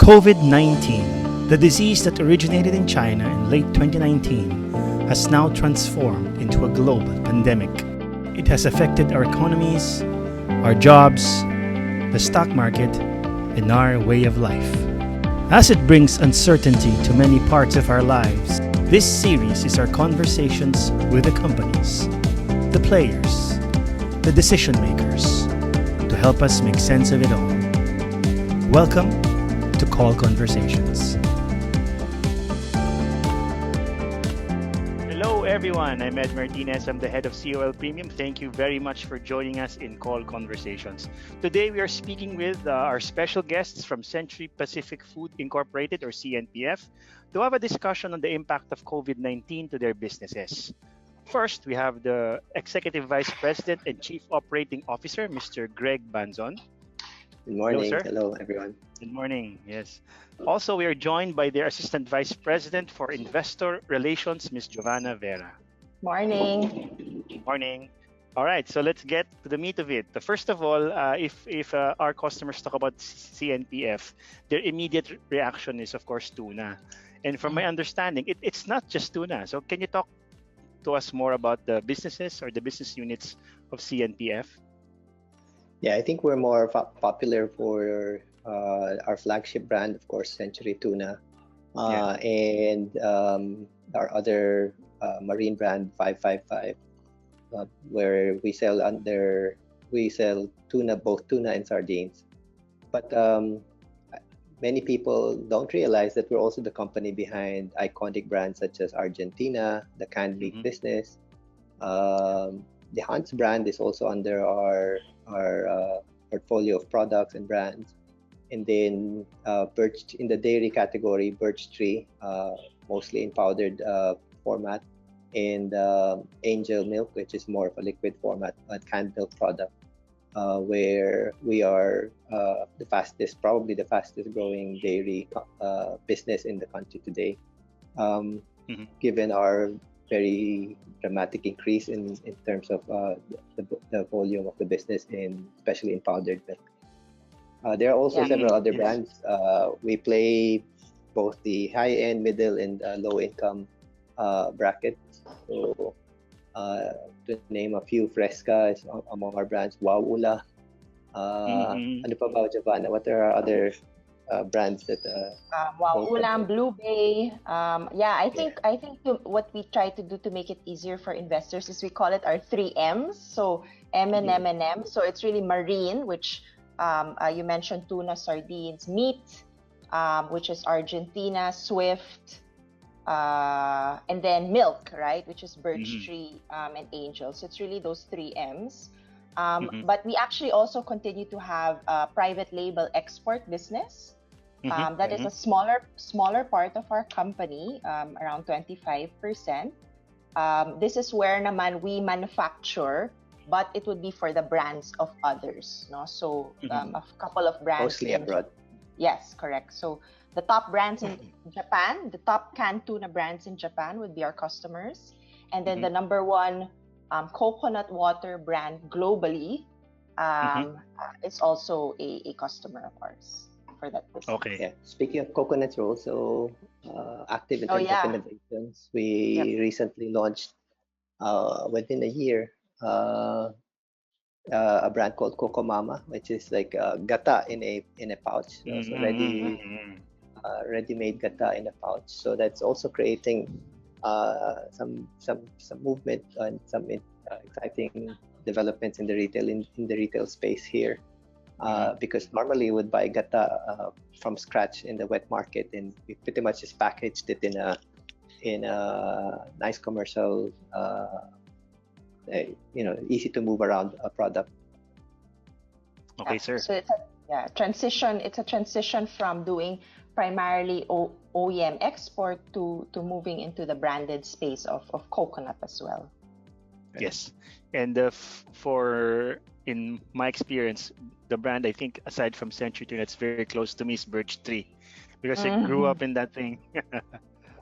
COVID-19, the disease that originated in China in late 2019, has now transformed into a global pandemic. It has affected our economies, our jobs, the stock market, and our way of life. As it brings uncertainty to many parts of our lives, this series is our conversations with the companies, the players, the decision makers, to help us make sense of it all. Welcome to COL Conversations. Hello everyone, I'm Ed Martinez. I'm the head of COL Premium. Thank you very much for joining us in COL Conversations. Today we are speaking with our special guests from Century Pacific Food Incorporated, or CNPF, to have a discussion on the impact of COVID-19 to their businesses. First, we have the Executive Vice President and Chief Operating Officer, Mr. Greg Banzon. Good morning. Hello, sir. Hello, everyone. Good morning. Yes. Also, we are joined by their Assistant Vice President for Investor Relations, Ms. Giovanna Vera. Morning. Morning. All right, so let's get to the meat of it. First of all, if our customers talk about CNPF, their immediate reaction is, of course, tuna. And from my understanding, it's not just tuna. So can you talk to us more about the businesses or the business units of CNPF? Yeah, I think we're more popular for our flagship brand, of course, Century Tuna, and our other marine brand, 555, where we sell tuna, both tuna and sardines. But many people don't realize that we're also the company behind iconic brands such as Argentina, the canned meat business. The Hunt's brand is also under our portfolio of products and brands. And then Birch, in the dairy category, Birch Tree, mostly in powdered format, and Angel Milk, which is more of a liquid format, a canned milk product, where we are probably the fastest growing dairy business in the country today, given our very dramatic increase in terms of the volume of the business, especially in powdered milk. There are also several other brands. We play both the high-end, middle, and low-income brackets. So, to name a few, Fresca is among our brands. Wow Ula. Ano pa ba, Giovanna? What are our other brands that? Wow Ula, Blue Bay. I think what we try to do to make it easier for investors is we call it our 3 M's. So M&M. So it's really marine, which you mentioned tuna, sardines, meat, which is Argentina, Swift, and then milk, right, which is Birch Tree and Angel. So it's really those 3 M's. But we actually also continue to have a private label export business. That is a smaller part of our company, around 25%. This is where naman we manufacture, but it would be for the brands of others, no? So a couple of brands. Mostly abroad. Yes, correct. So the top brands in Japan, the top canned tuna brands in Japan would be our customers. And then the number one coconut water brand globally is also a customer of ours for that business. Okay. Yeah. Speaking of coconuts, we're also active in terms of innovations. We recently launched, within a year, a brand called Coco Mama, which is like gata in a pouch. So ready-made gata in a pouch. So that's also creating some movement and some exciting developments in the retail space here. Because normally you would buy gata from scratch in the wet market, and we pretty much just packaged it in a nice commercial, easy to move around a product. Okay, sir. So it's a transition. It's a transition from doing primarily OEM export to moving into the branded space of coconut as well. Yes, and in my experience, the brand, I think, aside from Century Tuna, that's very close to me is Birch Tree, because I grew up in that thing.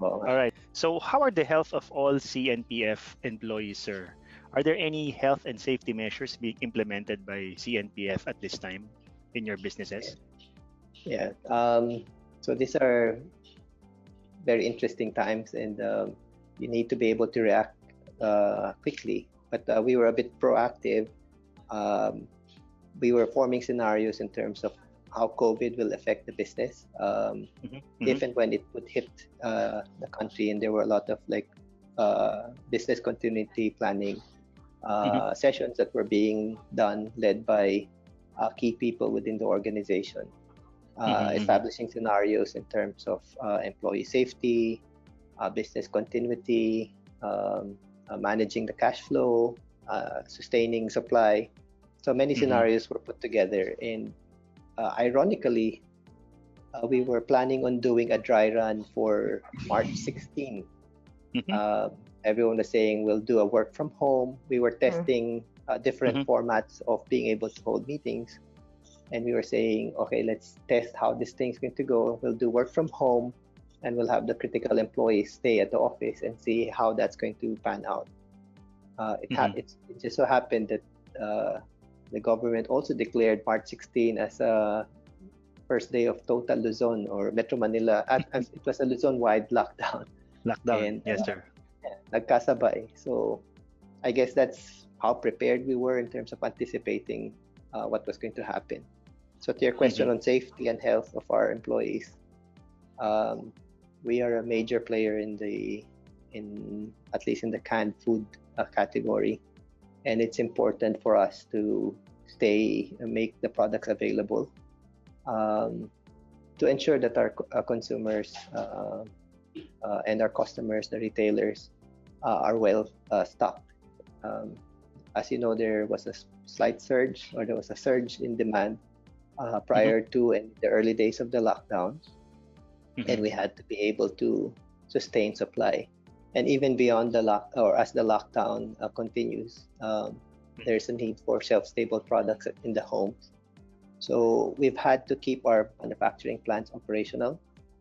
All right. So how are the health of all CNPF employees, sir? Are there any health and safety measures being implemented by CNPF at this time in your businesses? Yeah. So these are very interesting times, and you need to be able to react quickly. But we were a bit proactive. We were forming scenarios in terms of how COVID will affect the business, if and when it would hit the country. And there were a lot of business continuity planning sessions that were being done, led by key people within the organization, establishing scenarios in terms of employee safety, business continuity, managing the cash flow, sustaining supply. So many scenarios were put together, and ironically, we were planning on doing a dry run for March 16. Everyone was saying we'll do a work from home. We were testing different formats of being able to hold meetings, and we were saying, okay, let's test how this thing's going to go. We'll do work from home, and we'll have the critical employees stay at the office and see how that's going to pan out. It just so happened that the government also declared March 16 as a first day of total Luzon or Metro Manila. As it was a Luzon-wide lockdown. And, yes, sir. Nagkasabay. So I guess that's how prepared we were in terms of anticipating what was going to happen. So to your question on safety and health of our employees, we are a major player at least in the canned food category, and it's important for us to stay and make the products available to ensure that our consumers and our customers, the retailers, are well stocked. As you know, there was a slight surge, or there was a surge in demand prior to and the early days of the lockdown, and we had to be able to sustain supply. And even beyond as the lockdown continues, there's a need for shelf-stable products in the homes. So we've had to keep our manufacturing plants operational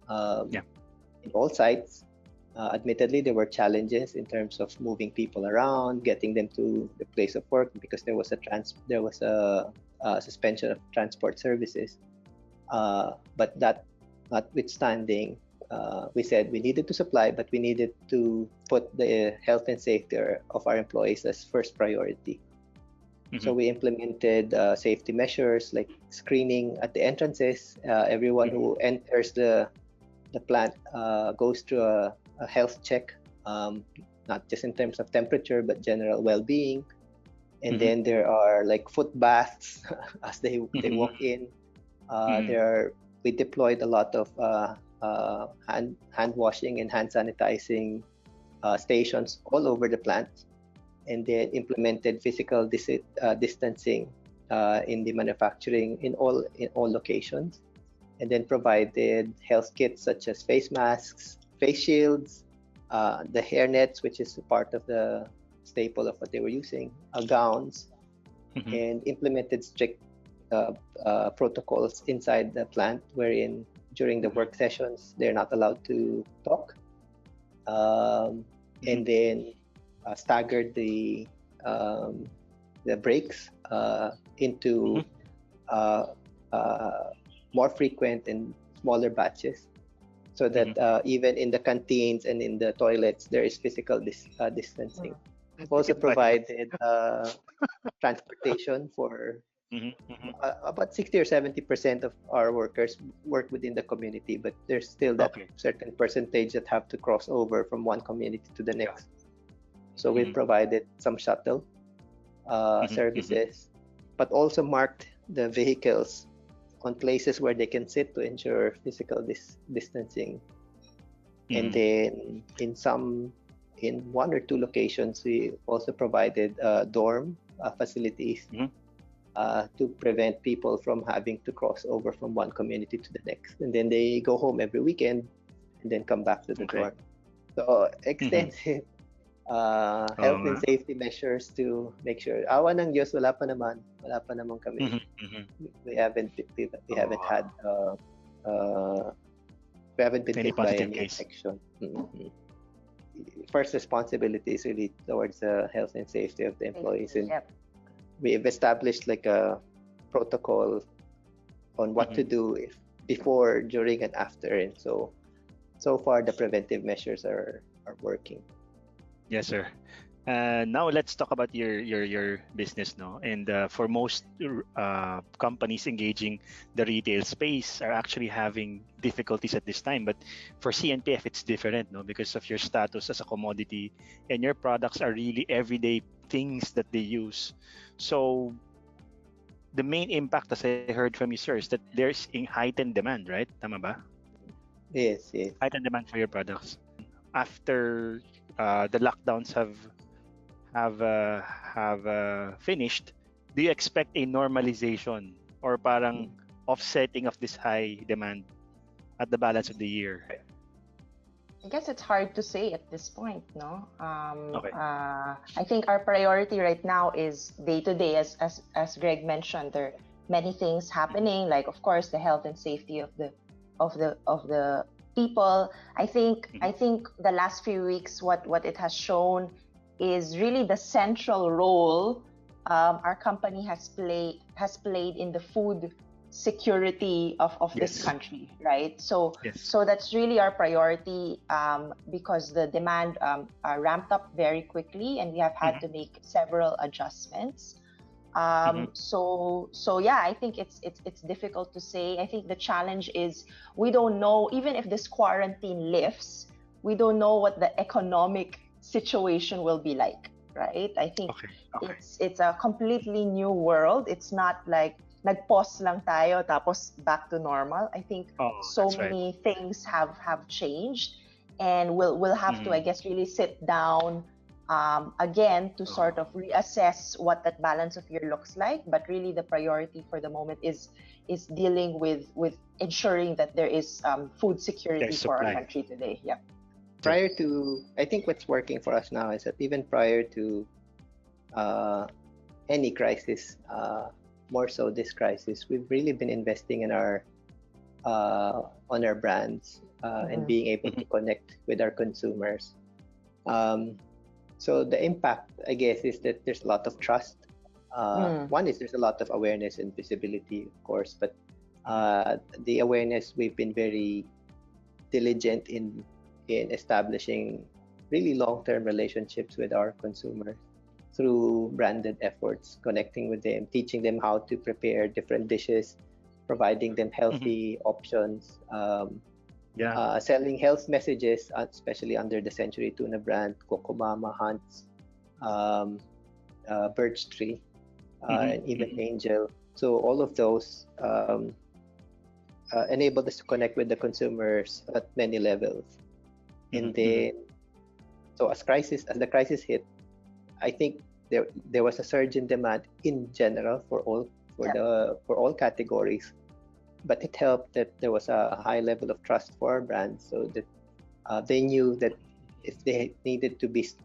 in all sites. Admittedly, there were challenges in terms of moving people around, getting them to the place of work, because there was a suspension of transport services. But that notwithstanding, we said we needed to supply, but we needed to put the health and safety of our employees as first priority. So we implemented safety measures like screening at the entrances. Everyone who enters the plant goes through a health check, not just in terms of temperature, but general well-being. And then there are like foot baths as they walk in. We deployed a lot of hand washing and hand sanitizing stations all over the plant, and then implemented physical distancing in the manufacturing in all locations, and then provided health kits such as face masks, face shields, the hair nets, which is part of the staple of what they were using, gowns, and implemented strict protocols inside the plant, wherein during the work sessions they're not allowed to talk, and then staggered the breaks into more frequent and smaller batches, so that even in the canteens and in the toilets there is physical distancing. We've also provided transportation for about 60 or 70% of our workers work within the community, but there's still that certain percentage that have to cross over from one community to the next. So we've provided some shuttle services, but also marked the vehicles on places where they can sit to ensure physical distancing. And then in one or two locations, we also provided dorm facilities to prevent people from having to cross over from one community to the next. And then they go home every weekend and then come back to the dorm. So extensive health and safety measures to make sure. Awa ng Diyos, wala pa naman kami. We haven't had we haven't been hit by any infection. First responsibility is really towards the health and safety of the employees, and we've established like a protocol on what to do if before, during, and after. And so far the preventive measures are working. Yes, sir. Now let's talk about your business, no? And for most companies engaging the retail space are actually having difficulties at this time. But for CNPF, it's different, no? Because of your status as a commodity, and your products are really everyday things that they use. So the main impact, as I heard from you, sir, is that there's a heightened demand, right? Tama ba? Yes. Heightened demand for your products. After the lockdowns have finished, do you expect a normalization or parang offsetting of this high demand at the balance of the year? I guess it's hard to say at this point, no? Okay. I think our priority right now is day to day, as Greg mentioned. There are many things happening, like of course the health and safety of the people. I think the last few weeks, what it has shown is really the central role our company has played in the food security of this Yes. country, right? So Yes. so that's really our priority, because the demand ramped up very quickly, and we have had to make several adjustments. So yeah, I think it's difficult to say. I think the challenge is we don't know, even if this quarantine lifts, we don't know what the economic situation will be like, right? I think it's a completely new world. It's not like nag-pause lang tayo tapos back to normal. I think so many things have changed, and we'll have to, I guess, really sit down again to sort of reassess what that balance of year looks like. But really the priority for the moment is dealing with ensuring that there is food security for our country today. Yeah. Prior to, I think what's working for us now is that even prior to any crisis, more so this crisis, we've really been investing in our on our brands and being able to connect with our consumers. So the impact, I guess, is that there's a lot of trust. One is there's a lot of awareness and visibility, of course, but the awareness, we've been very diligent in establishing really long-term relationships with our consumers through branded efforts, connecting with them, teaching them how to prepare different dishes, providing them healthy options, selling health messages, especially under the Century Tuna brand, Kokomama, Hunts, Birch Tree, and even Angel. So all of those enabled us to connect with the consumers at many levels. And then, so as the crisis hit, I think there was a surge in demand in general for all categories, but it helped that there was a high level of trust for our brands, so that they knew that if they needed to be stay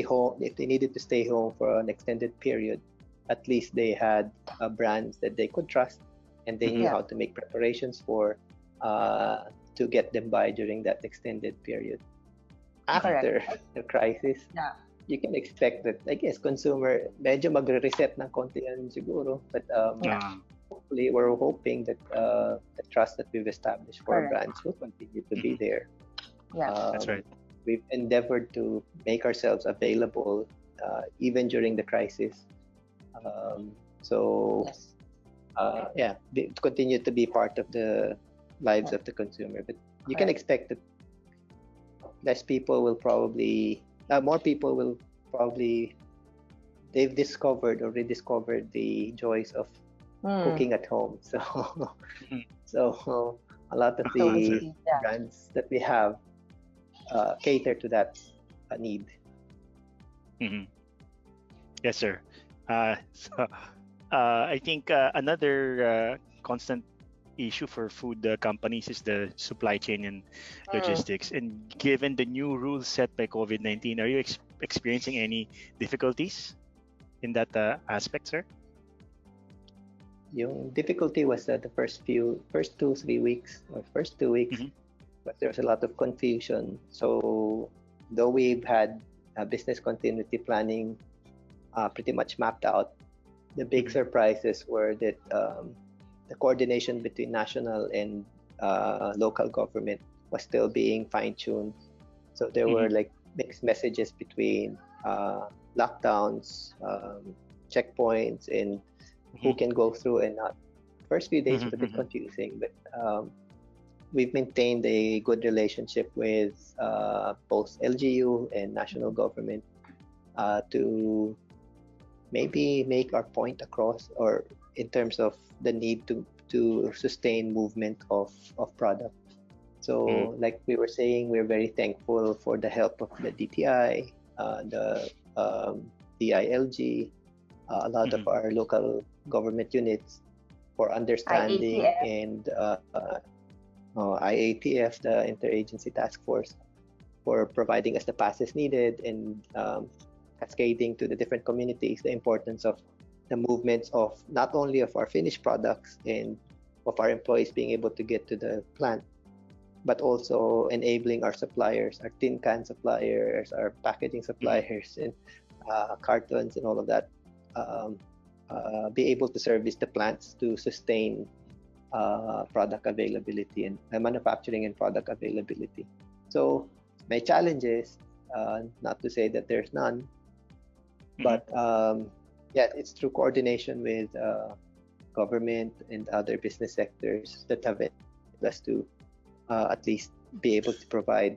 home, if they needed to stay home for an extended period, at least they had brands that they could trust, and they knew how to make preparations for to get them by during that extended period. After the crisis, you can expect that, I guess, consumer medyo magre-reset ng konti yan siguro, but hopefully we're hoping that the trust that we've established for our brands will continue to be there. That's right. We've endeavored to make ourselves available even during the crisis, continue to be part of the lives of the consumer. But you can expect that more people will probably, they've discovered or rediscovered the joys of cooking at home. So a lot of the brands that we have cater to that need. Yes, sir. I think another constant issue for food companies is the supply chain and logistics. And given the new rules set by COVID-19, are you experiencing any difficulties in that aspect, sir? Yung difficulty was the first 2 weeks, but there was a lot of confusion. So though we've had business continuity planning pretty much mapped out, the big surprises were that the coordination between national and local government was still being fine-tuned. So there were like mixed messages between lockdowns, checkpoints, and who can go through and not. First few days was a bit confusing, but we've maintained a good relationship with both LGU and national government to maybe make our point across, or in terms of the need to sustain movement of product. So like we were saying, we're very thankful for the help of the DTI, the DILG, a lot of our local government units for understanding, IATF. and IATF, the Interagency Task Force, for providing us the passes needed, and cascading to the different communities the importance of the movements of not only of our finished products and of our employees being able to get to the plant, but also enabling our suppliers, our tin can suppliers, our packaging suppliers, and cartons and all of that, be able to service the plants to sustain product availability and manufacturing and product availability. So my challenge is, not to say that there's none, but yeah, it's through coordination with government and other business sectors that have enabled us to at least be able to provide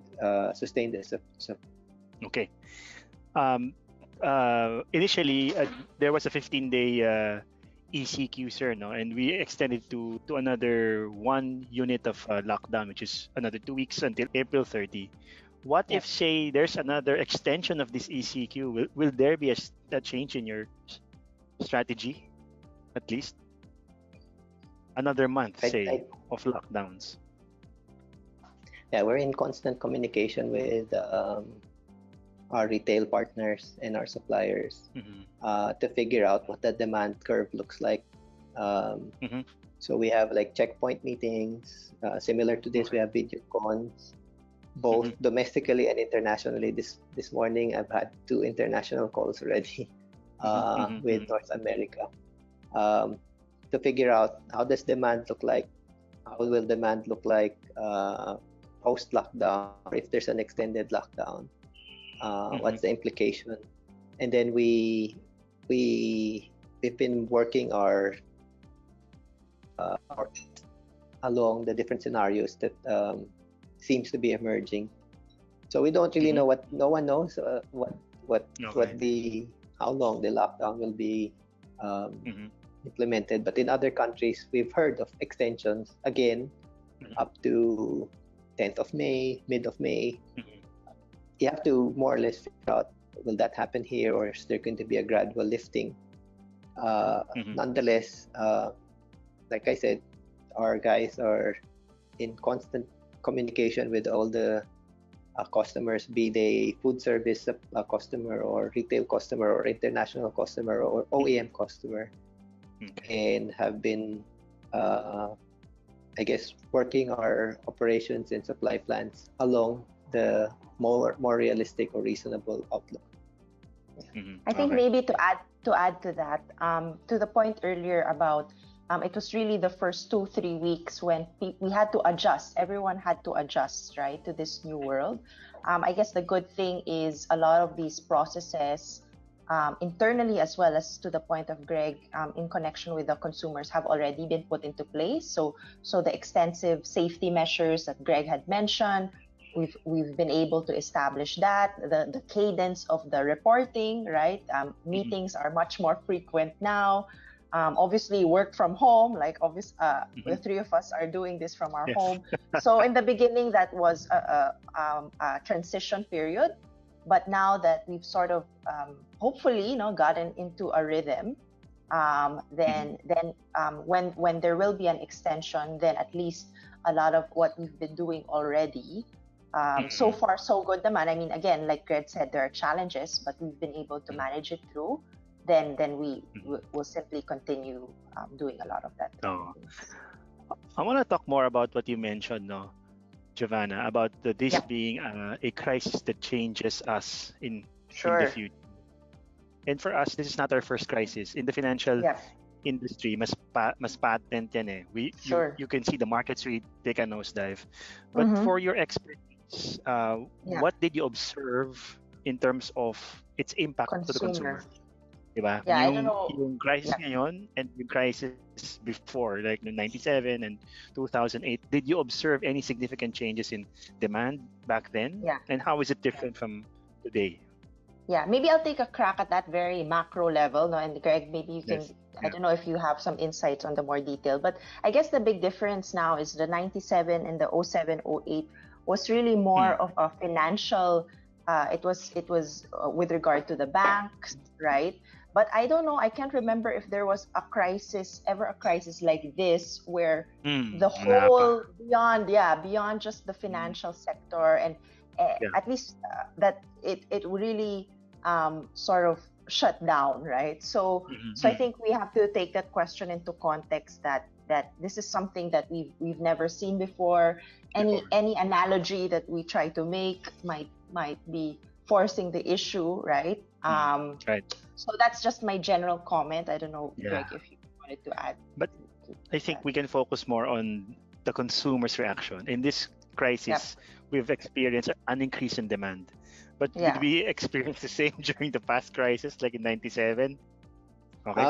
sustain this. Okay. Initially, there was a 15-day ECQ, sir, no? And we extended to another 1 unit of lockdown, which is another 2 weeks until April 30. What if, say, there's another extension of this ECQ? Will there be a change in your strategy, at least? Another month, say, of lockdowns. Yeah, we're in constant communication with our retail partners and our suppliers to figure out what the demand curve looks like. So we have like checkpoint meetings. Similar to this, we have video cons, both domestically and internationally. This morning, I've had 2 international calls already with North America to figure out how does demand look like, how will demand look like post-lockdown, or if there's an extended lockdown, what's the implication. And then we've been working our along the different scenarios that seems to be emerging. So we don't really know what, no one knows how long the lockdown will be implemented. But in other countries, we've heard of extensions again up to 10th of May, mid of May. You have to more or less figure out, will that happen here, or is there going to be a gradual lifting? Nonetheless, like I said, our guys are in constant communication with all the customers, be they food service customer or retail customer or international customer or OEM customer, and have been, I guess, working our operations and supply plans along the more realistic or reasonable outlook. I think maybe to add to that, to the point earlier about it was really the first 2-3 weeks when we had to adjust. Everyone had to adjust, right, to this new world. I guess the good thing is a lot of these processes, internally as well as to the point of Greg, in connection with the consumers, have already been put into place. So the extensive safety measures that Greg had mentioned, we've been able to establish that. The cadence of the reporting, right? Meetings are much more frequent now. Obviously, work from home, like the 3 of us are doing this from our home. So in the beginning, that was a transition period. But now that we've sort of hopefully, gotten into a rhythm, then when there will be an extension, then at least a lot of what we've been doing already, so far so good naman. I mean, again, like Greg said, there are challenges, but we've been able to manage it through. Then we will simply continue doing a lot of that. I want to talk more about what you mentioned, Giovanna, about this being a crisis that changes us in the future. And for us, this is not our first crisis in the financial industry, mas patent yan eh. Sure. You can see the markets really take a nosedive. But Mm-hmm. for your expertise, what did you observe in terms of its impact to the consumer? Diba? Yeah, I don't know. Yung crisis ngayon and yung crisis before, like no 97 and 2008, did you observe any significant changes in demand back then? Yeah. And how is it different from today? Yeah, maybe I'll take a crack at that very macro level, no? And Greg, maybe you can, Yes. I don't know if you have some insights on the more detail, but I guess the big difference now is the 97 and the 07, 08 was really more of a financial, it was with regard to the banks, right? But I don't know, I can't remember if there was ever a crisis like this where the whole, beyond just the financial sector and at least that it really sort of shut down, right? So I think we have to take that question into context that this is something that we've never seen before. Any analogy that we try to make might be forcing the issue, right? Right. So that's just my general comment. I don't know, Greg, if you wanted to add. But I think we can focus more on the consumer's reaction. In this crisis, we've experienced an increase in demand. But did we experience the same during the past crisis, like in 97? Okay.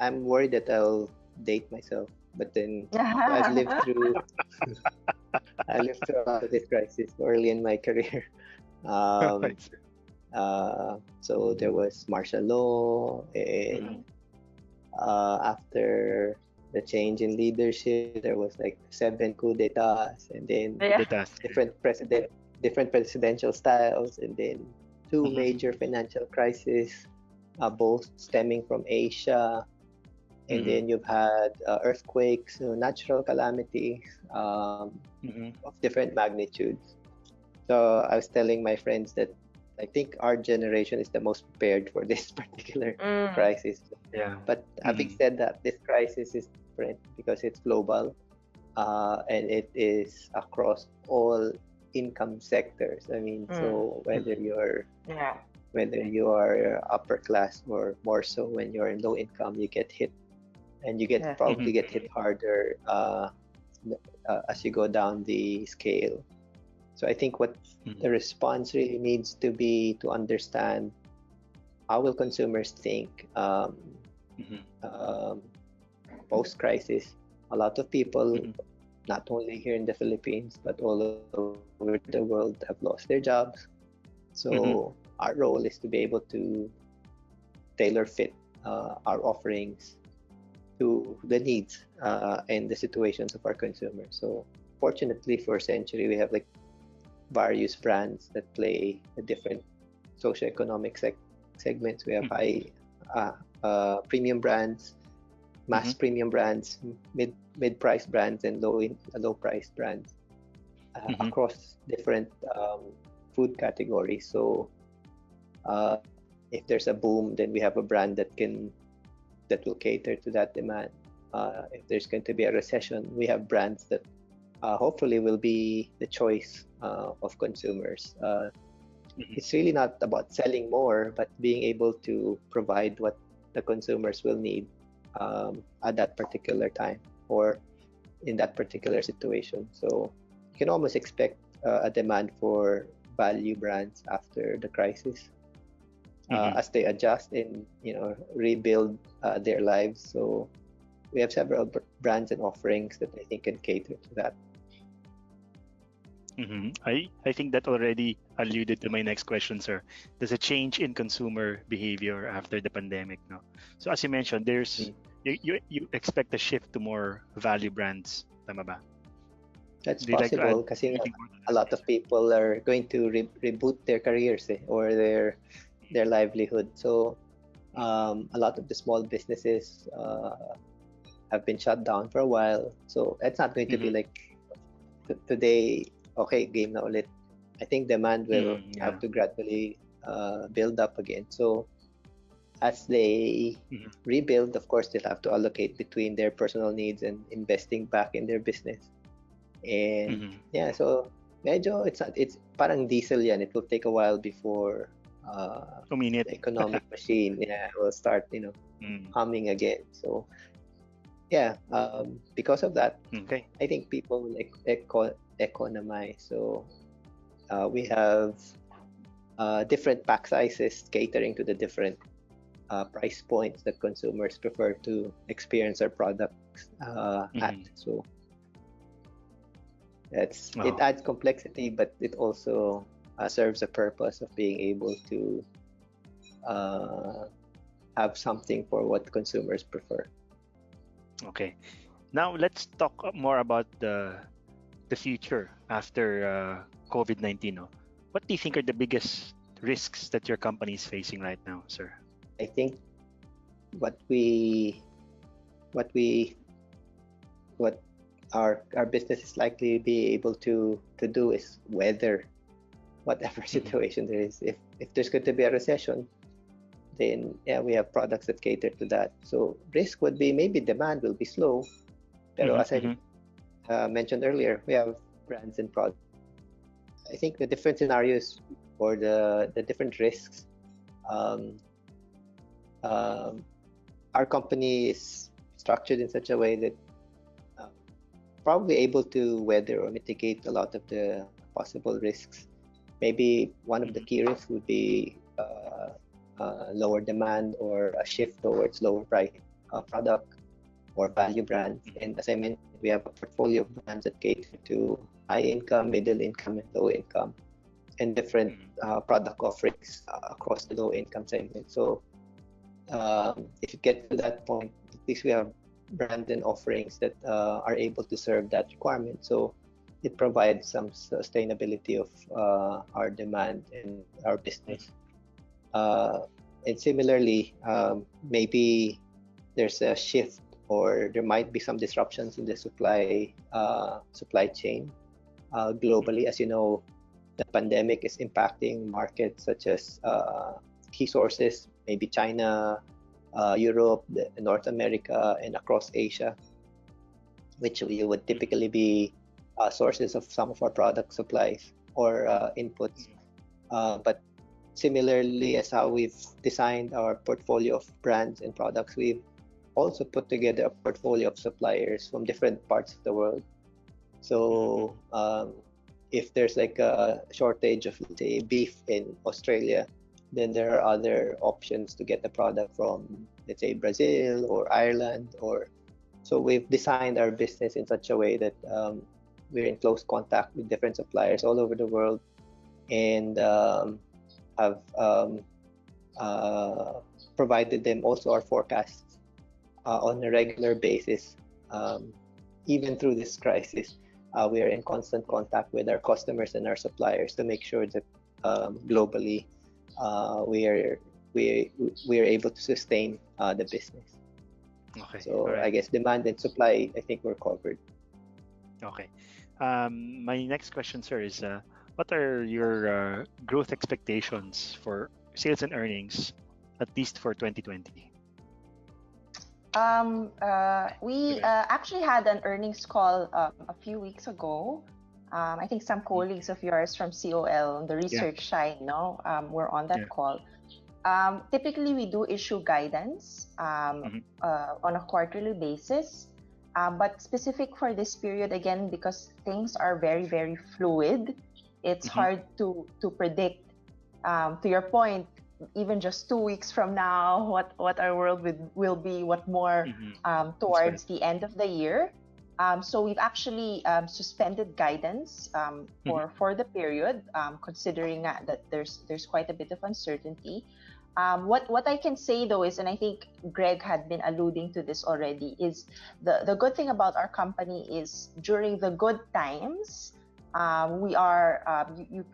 I'm worried that I'll date myself, but then I've lived through a lot of this crisis early in my career. So there was martial law, and after the change in leadership, there was like 7 coup d'etats, and then different presidential styles, and then 2 major financial crises, both stemming from Asia. And then you've had earthquakes, natural calamities of different magnitudes. So I was telling my friends that I think our generation is the most prepared for this particular crisis. Yeah. But having said that, this crisis is different because it's global, and it is across all income sectors. I mean, so whether you are upper class or more so when you're in low income, you get hit, and you probably get hit harder as you go down the scale. So I think what the response really needs to be to understand how will consumers think post-crisis. A lot of people, not only here in the Philippines, but all over the world have lost their jobs. So our role is to be able to tailor fit our offerings to the needs and the situations of our consumers. So fortunately for Century, we have like various brands that play a different socioeconomic segments. We have high premium brands, mass premium brands, mid-price brands, and low-price brands across different food categories. So if there's a boom, then we have a brand that will cater to that demand. If there's going to be a recession, we have brands that hopefully will be the choice of consumers. It's really not about selling more, but being able to provide what the consumers will need at that particular time or in that particular situation. So you can almost expect a demand for value brands after the crisis as they adjust and rebuild their lives. So we have several brands and offerings that I think can cater to that. I think that already alluded to my next question, sir. There's a change in consumer behavior after the pandemic, no? So as you mentioned, there's you expect a shift to more value brands, tama ba? That's possible kasi a lot of people are going to reboot their careers or their livelihood. So a lot of the small businesses have been shut down for a while. So it's not going to be like today, okay, game na ulit. I think demand will have to gradually build up again. So as they rebuild, of course, they'll have to allocate between their personal needs and investing back in their business. And so medyo it's parang diesel yan. It will take a while before Uminit. the economic machine will start humming again. So yeah, because of that, Okay. I think people will economize. So we have different pack sizes catering to the different price points that consumers prefer to experience our products at. So it adds complexity, but it also serves a purpose of being able to have something for what consumers prefer. Okay. Now let's talk more about the future after COVID-19. No? What do you think are the biggest risks that your company is facing right now, sir? I think what our business is likely to be able to do is weather whatever situation there is. If there's going to be a recession, then yeah, we have products that cater to that. So risk would be maybe demand will be slow, but as I mentioned earlier, we have brands and products. I think the different scenarios or the different risks. Our company is structured in such a way that probably able to weather or mitigate a lot of the possible risks. Maybe one of the key risks would be lower demand or a shift towards lower price product or value brands. And as I mentioned, we have a portfolio of brands that cater to high income, middle income, and low income, and different product offerings across the low income segment. So if you get to that point, at least we have brand and offerings that are able to serve that requirement. So it provides some sustainability of our demand and our business. And similarly, maybe there's a shift or there might be some disruptions in the supply chain globally. As you know, the pandemic is impacting markets such as key sources, maybe China, Europe, North America, and across Asia, which would typically be sources of some of our product supplies or inputs. But similarly, as how we've designed our portfolio of brands and products, we've also put together a portfolio of suppliers from different parts of the world. So if there's like a shortage of, say, beef in Australia, then there are other options to get the product from, let's say, Brazil or Ireland. So we've designed our business in such a way that we're in close contact with different suppliers all over the world, and have provided them also our forecasts on a regular basis. Even through this crisis, we are in constant contact with our customers and our suppliers to make sure that globally we are able to sustain the business. Okay. So right. I guess demand and supply, I think we're covered. Okay. My next question, sir, is what are your growth expectations for sales and earnings, at least for 2020? We actually had an earnings call a few weeks ago. I think some colleagues of yours from COL, the research side, were on that call. Typically, we do issue guidance on a quarterly basis. But specific for this period, again, because things are very, very fluid, it's hard to predict. To your point, even just 2 weeks from now, what our world will be, what more towards the end of the year. So we've actually suspended guidance for the period, considering that there's quite a bit of uncertainty. What I can say though is, and I think Greg had been alluding to this already, is the good thing about our company is during the good times, we are,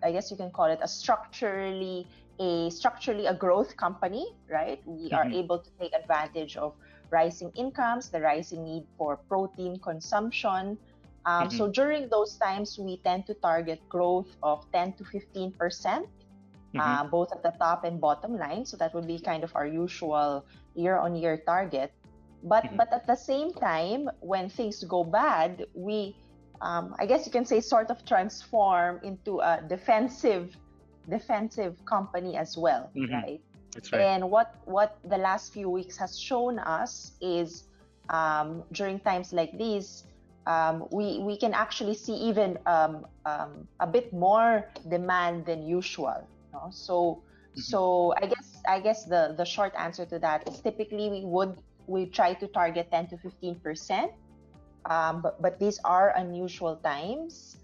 I guess you can call it structurally a growth company, right? We are able to take advantage of rising incomes, the rising need for protein consumption. So during those times, we tend to target growth of 10 to 15%. Both at the top and bottom line. So that would be kind of our usual year-on-year target. But at the same time, when things go bad, we, I guess you can say, sort of transform into a defensive defensive company as well, right? That's right. And what the last few weeks has shown us is during times like these, we can actually see even a bit more demand than usual. So I guess the short answer to that is typically we try to target 10 to 15%, but these are unusual times,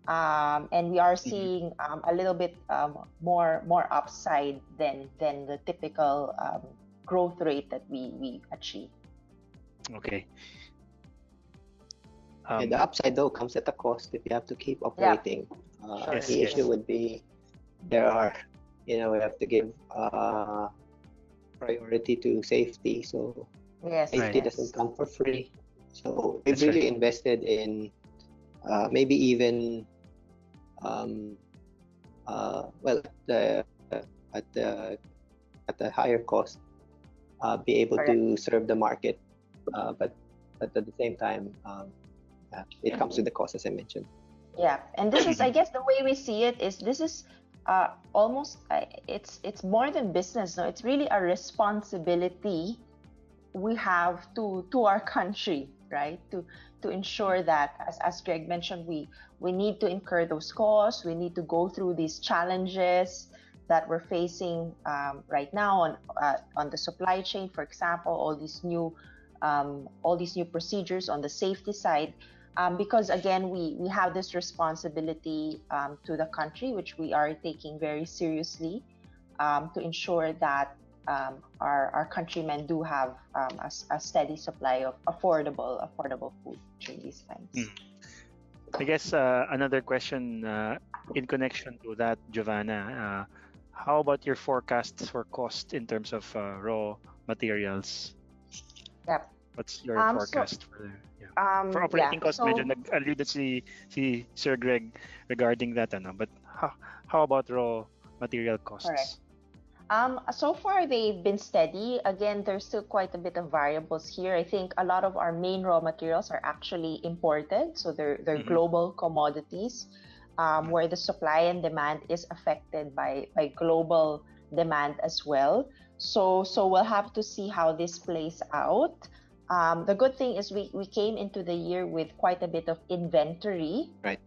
and we are seeing a little bit more upside than the typical growth rate that we achieve. Okay. And the upside though comes at a cost if you have to keep operating. The issue would be we have to give priority to safety. So safety doesn't come for free. So we've really invested in maybe even at the higher cost, be able to serve the market, but at the same time, it comes with the cost, as I mentioned. Yeah, and this is, I guess, the way we see it is this is almost it's more than business. No, it's really a responsibility we have to our country, right? To ensure that, as Greg mentioned, we need to incur those costs. We need to go through these challenges that we're facing right now on the supply chain, for example, all these new procedures on the safety side, because again we have this responsibility to the country, which we are taking very seriously, to ensure that our countrymen do have a steady supply of affordable food during these times. I guess another question in connection to that, Giovanna, how about your forecasts for cost in terms of raw materials? Yep. What's your forecast for operating costs? Medyo nag-allude si Sir Greg regarding that, but how about raw material costs? Correct. So far they've been steady. Again, there's still quite a bit of variables here. I think a lot of our main raw materials are actually imported, so they're global commodities, where the supply and demand is affected by global demand as well. So we'll have to see how this plays out. The good thing is we came into the year with quite a bit of inventory, right?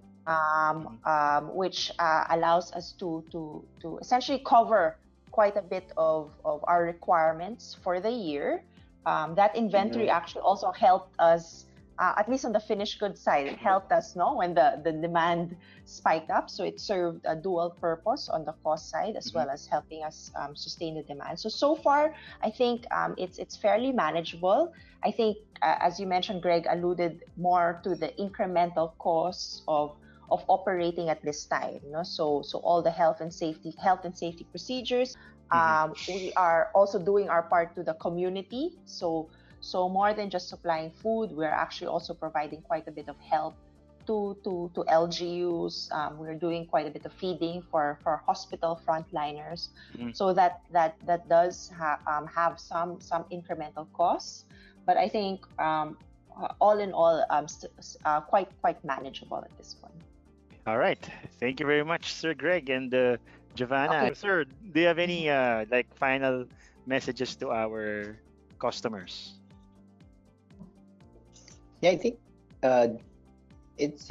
Which allows us to essentially cover quite a bit of our requirements for the year. That inventory actually also helped us, at least on the finished goods side, it helped us when the demand spiked up. So it served a dual purpose on the cost side as well as helping us sustain the demand. So far, I think it's fairly manageable. I think, as you mentioned, Greg alluded more to the incremental costs of operating at this time. So all the health and safety procedures. We are also doing our part to the community. So more than just supplying food, we're actually also providing quite a bit of help to LGUs. We're doing quite a bit of feeding for hospital frontliners. So that does have some incremental costs, but I think all in all, quite manageable at this point. All right, thank you very much, Sir Greg and Giovanna. Sir, do you have any final messages to our customers? Yeah, I think it's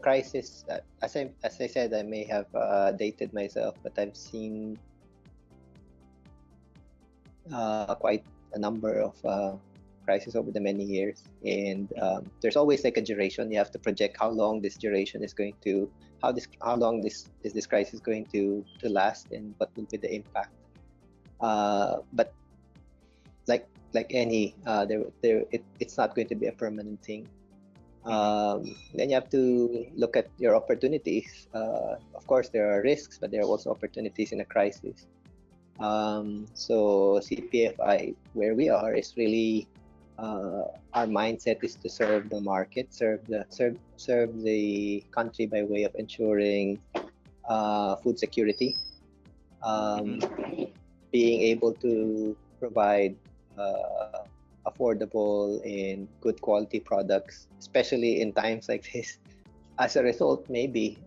crisis. As I said, I may have dated myself, but I've seen quite a number of crises over the many years, and there's always like a duration. You have to project how long this duration is going to, how long this crisis going to last, and what will be the impact. But like any, it's not going to be a permanent thing. Then you have to look at your opportunities. Of course, there are risks, but there are also opportunities in a crisis. So CPFI, where we are, is really our mindset is to serve the market, serve the country by way of ensuring food security, being able to provide affordable and good quality products, especially in times like this. As a result, maybe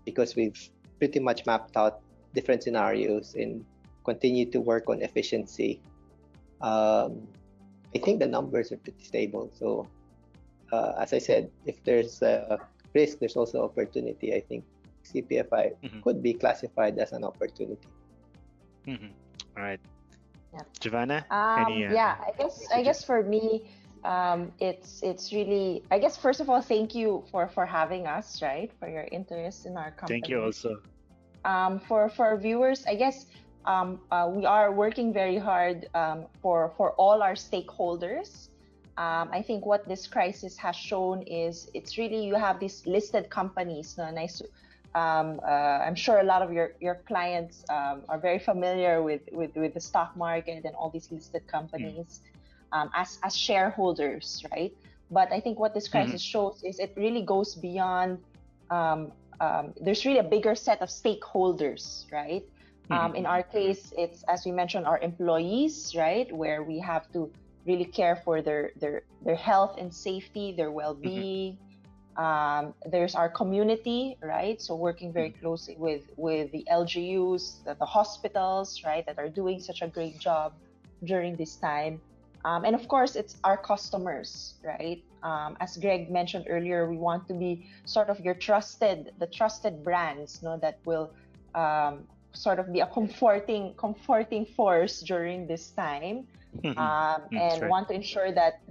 because we've pretty much mapped out different scenarios and continue to work on efficiency. I think the numbers are pretty stable. So, as I said, if there's a risk, there's also opportunity. I think CPFI could be classified as an opportunity. All right. Yeah. Giovanna, yeah, I guess for me, it's really, I guess first of all, thank you for having us, right? For your interest in our company. Thank you also. For our viewers, I guess we are working very hard for all our stakeholders. I think what this crisis has shown is it's really, you have these listed companies. No, nice. I'm sure a lot of your clients are very familiar with the stock market and all these listed companies as shareholders, right? But I think what this crisis shows is it really goes beyond. There's really a bigger set of stakeholders, right? In our case, it's, as we mentioned, our employees, right? Where we have to really care for their health and safety, their well-being. There's our community, right? So working very closely with the LGUs, the hospitals, right, that are doing such a great job during this time. And of course, it's our customers, right? As Greg mentioned earlier, we want to be sort of the trusted brands, no, that will sort of be a comforting force during this time, and want to ensure that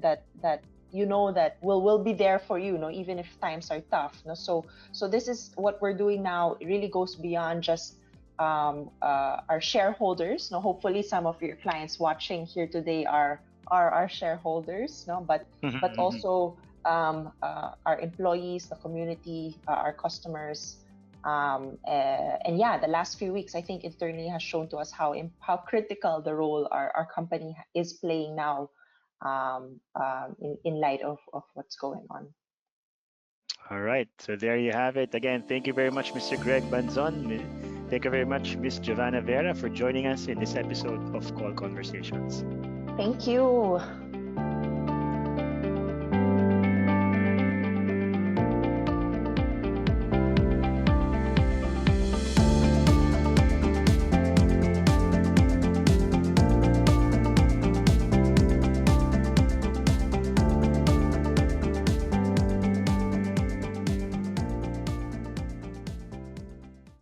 you know that we'll be there for you, no, even if times are tough, no. So this is what we're doing now. It really goes beyond just our shareholders. No, hopefully some of your clients watching here today are our shareholders, no, but also our employees, the community, our customers, and yeah, the last few weeks, I think internally has shown to us how critical the role our company is playing now, in light of what's going on. All right, so there you have it. Again, thank you very much, Mr. Greg Banzon. Thank you very much, Miss Giovanna Vera, for joining us in this episode of COL Conversations. Thank you.